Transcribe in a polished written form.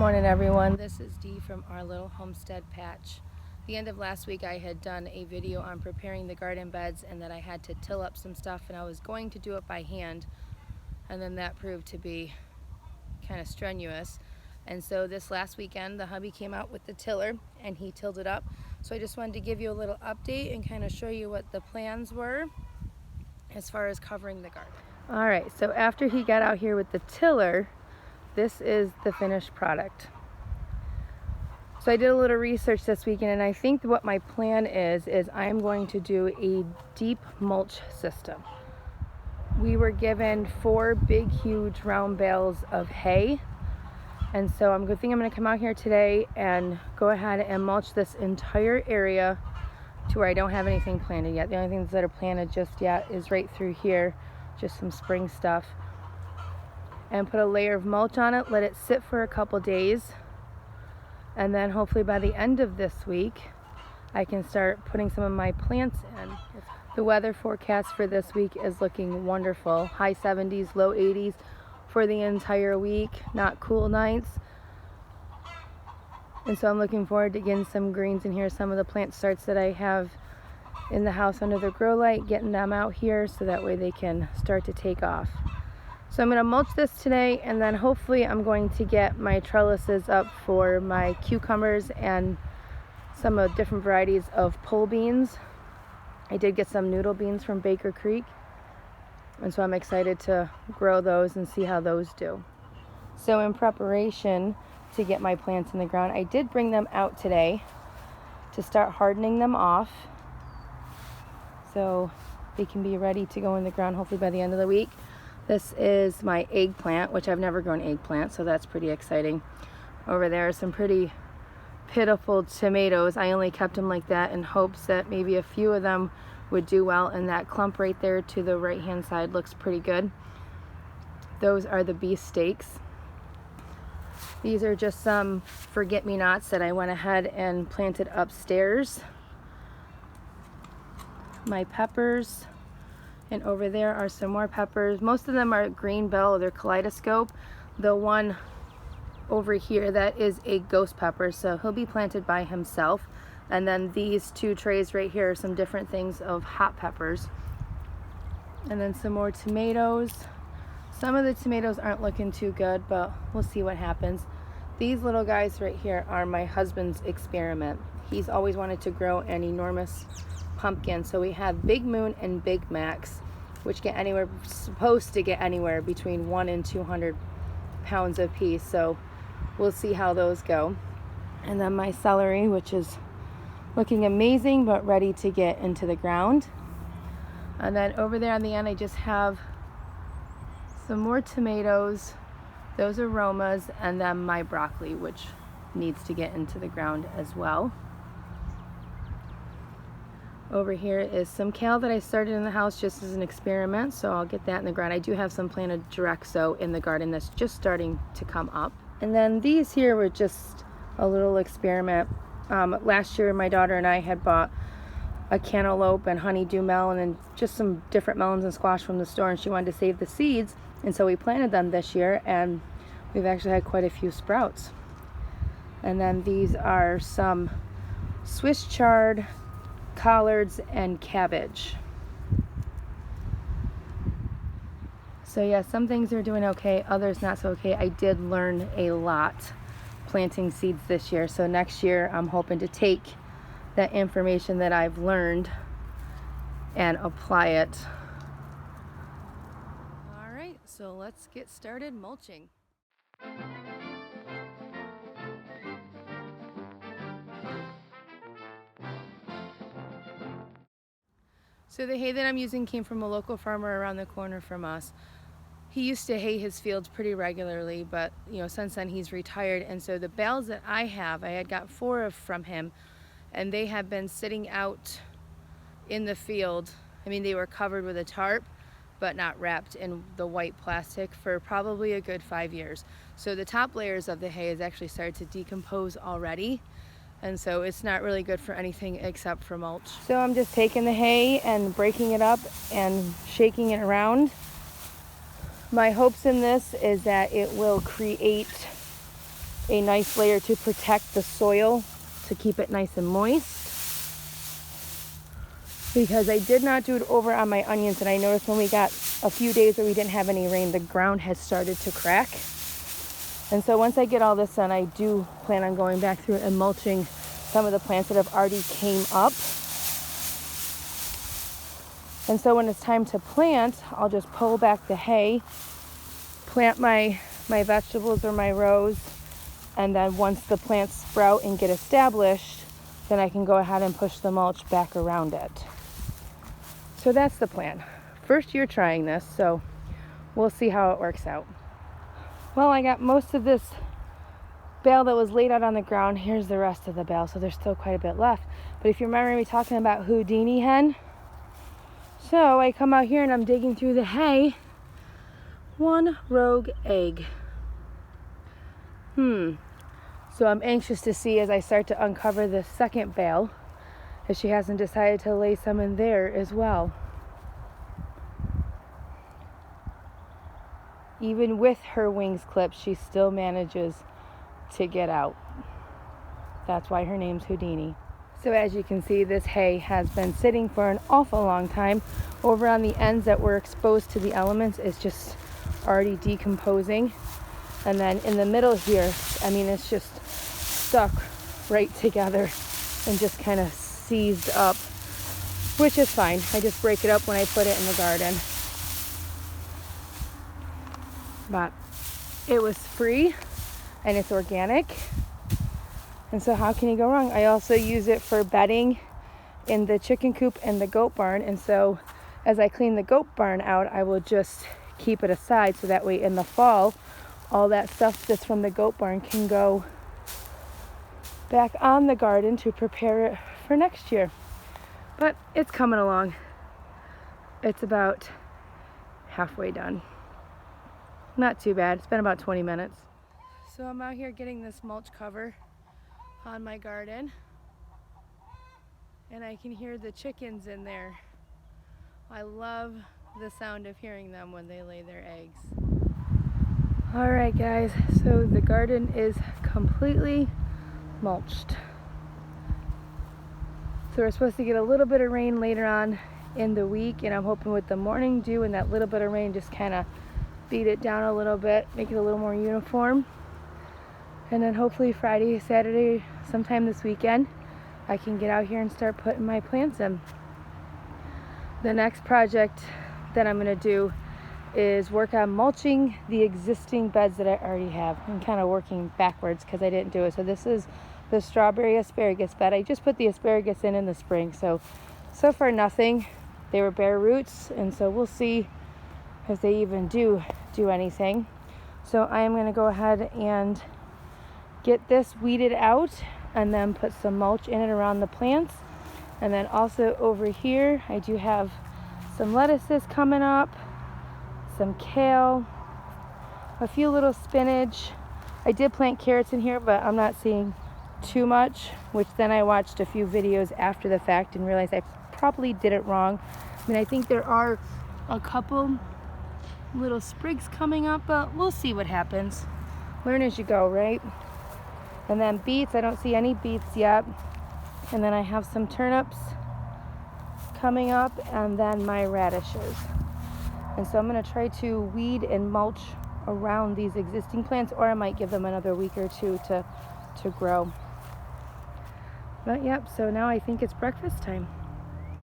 morning, everyone. This is Dee from our little homestead patch. The end of last week I had done a video on preparing the garden beds and that I had to till up some stuff, and I was going to do it by hand, and then that proved to be kind of strenuous. And so this last weekend the hubby came out with the tiller and he tilled it up. So I just wanted to give you a little update and kind of show you what the plans were as far as covering the garden. Alright, so after he got out here with the tiller, this is the finished product. So I did a little research this weekend, and I think what my plan is I'm going to do a deep mulch system. We were given 4 big, huge round bales of hay, and so I'm going to come out here today and go ahead and mulch this entire area to where I don't have anything planted yet. The only things that are planted just yet is right through here, just some spring stuff. And put a layer of mulch on it, let it sit for a couple days, and then hopefully by the end of this week I can start putting some of my plants in. The weather forecast for this week is looking wonderful. High 70s, low 80s for the entire week, not cool nights. And so I'm looking forward to getting some greens in here. Some of the plant starts that I have in the house under the grow light, getting them out here so that way they can start to take off. So I'm going to mulch this today, and then hopefully I'm going to get my trellises up for my cucumbers and some of different varieties of pole beans. I did get some noodle beans from Baker Creek, and so I'm excited to grow those and see how those do. So in preparation to get my plants in the ground, I did bring them out today to start hardening them off so they can be ready to go in the ground hopefully by the end of the week. This is my eggplant, which I've never grown eggplant, so that's pretty exciting. Over there are some pretty pitiful tomatoes. I only kept them like that in hopes that maybe a few of them would do well, and that clump right there to the right hand side looks pretty good. Those are the beefsteaks. These are just some forget-me-nots that I went ahead and planted upstairs. My peppers. And over there are some more peppers. Most of them are green bell, they're kaleidoscope. The one over here, that is a ghost pepper, so he'll be planted by himself. And then these 2 trays right here are some different things of hot peppers. And then some more tomatoes. Some of the tomatoes aren't looking too good, but we'll see what happens. These little guys right here are my husband's experiment. He's always wanted to grow an enormous pumpkin. So we have Big Moon and Big Max, which get supposed to get anywhere between 1 and 200 pounds a piece. So we'll see how those go. And then my celery, which is looking amazing but ready to get into the ground. And then over there on the end I just have some more tomatoes. Those are Romas, and then my broccoli, which needs to get into the ground as well. Over here is some kale that I started in the house just as an experiment, so I'll get that in the ground. I do have some planted direct sow in the garden that's just starting to come up. And then these here were just a little experiment. Last year my daughter and I had bought a cantaloupe and honeydew melon and just some different melons and squash from the store, and she wanted to save the seeds, and so we planted them this year, and we've actually had quite a few sprouts. And then these are some Swiss chard, collards, and cabbage. So yeah, some things are doing okay, others not so okay. I did learn a lot planting seeds this year, so next year I'm hoping to take that information that I've learned and apply it. All right, so let's get started mulching. So the hay that I'm using came from a local farmer around the corner from us. He used to hay his fields pretty regularly, but since then he's retired, and so the bales that I have, I had got 4 from him, and they have been sitting out in the field. I mean, they were covered with a tarp, but not wrapped in the white plastic for probably a good 5 years. So the top layers of the hay has actually started to decompose already. And so it's not really good for anything except for mulch. So I'm just taking the hay and breaking it up and shaking it around. My hopes in this is that it will create a nice layer to protect the soil, to keep it nice and moist. Because I did not do it over on my onions, and I noticed when we got a few days where we didn't have any rain, the ground has started to crack. And so once I get all this done, I do plan on going back through and mulching some of the plants that have already came up. And so when it's time to plant, I'll just pull back the hay, plant my vegetables or my rows, and then once the plants sprout and get established, then I can go ahead and push the mulch back around it. So that's the plan. First year trying this, so we'll see how it works out. Well, I got most of this bale that was laid out on the ground. Here's the rest of the bale, so there's still quite a bit left. But if you remember me talking about Houdini hen, so I come out here and I'm digging through the hay. One rogue egg. So I'm anxious to see as I start to uncover the second bale if she hasn't decided to lay some in there as well. Even with her wings clipped, she still manages to get out. That's why her name's Houdini. So as you can see, this hay has been sitting for an awful long time. Over on the ends that were exposed to the elements, it's just already decomposing. And then in the middle here, I mean, it's just stuck right together and just kind of seized up, which is fine. I just break it up when I put it in the garden. But it was free and it's organic, and so how can you go wrong? I also use it for bedding in the chicken coop and the goat barn, and so as I clean the goat barn out, I will just keep it aside so that way in the fall all that stuff that's from the goat barn can go back on the garden to prepare it for next year. But it's coming along. It's about halfway done. Not too bad. It's been about 20 minutes. So I'm out here getting this mulch cover on my garden, and I can hear the chickens in there. I love the sound of hearing them when they lay their eggs. Alright guys, so the garden is completely mulched. So we're supposed to get a little bit of rain later on in the week, and I'm hoping with the morning dew and that little bit of rain just kind of beat it down a little bit, make it a little more uniform. And then hopefully Friday, Saturday, sometime this weekend, I can get out here and start putting my plants in. The next project that I'm going to do is work on mulching the existing beds that I already have. I'm kind of working backwards because I didn't do it. So this is the strawberry asparagus bed. I just put the asparagus in the spring. So far nothing. They were bare roots, and so we'll see if they even do anything. So I am going to go ahead and get this weeded out and then put some mulch in it around the plants. And then also over here I do have some lettuces coming up, some kale, a few little spinach. I did plant carrots in here, but I'm not seeing too much, which then I watched a few videos after the fact and realized I probably did it wrong. I mean, I think there are a couple little sprigs coming up, but we'll see what happens. Learn as you go, right? And then beets, I don't see any beets yet. And then I have some turnips coming up, and then my radishes. And so I'm going to try to weed and mulch around these existing plants, or I might give them another week or two to grow. But yep, so now I think it's breakfast time.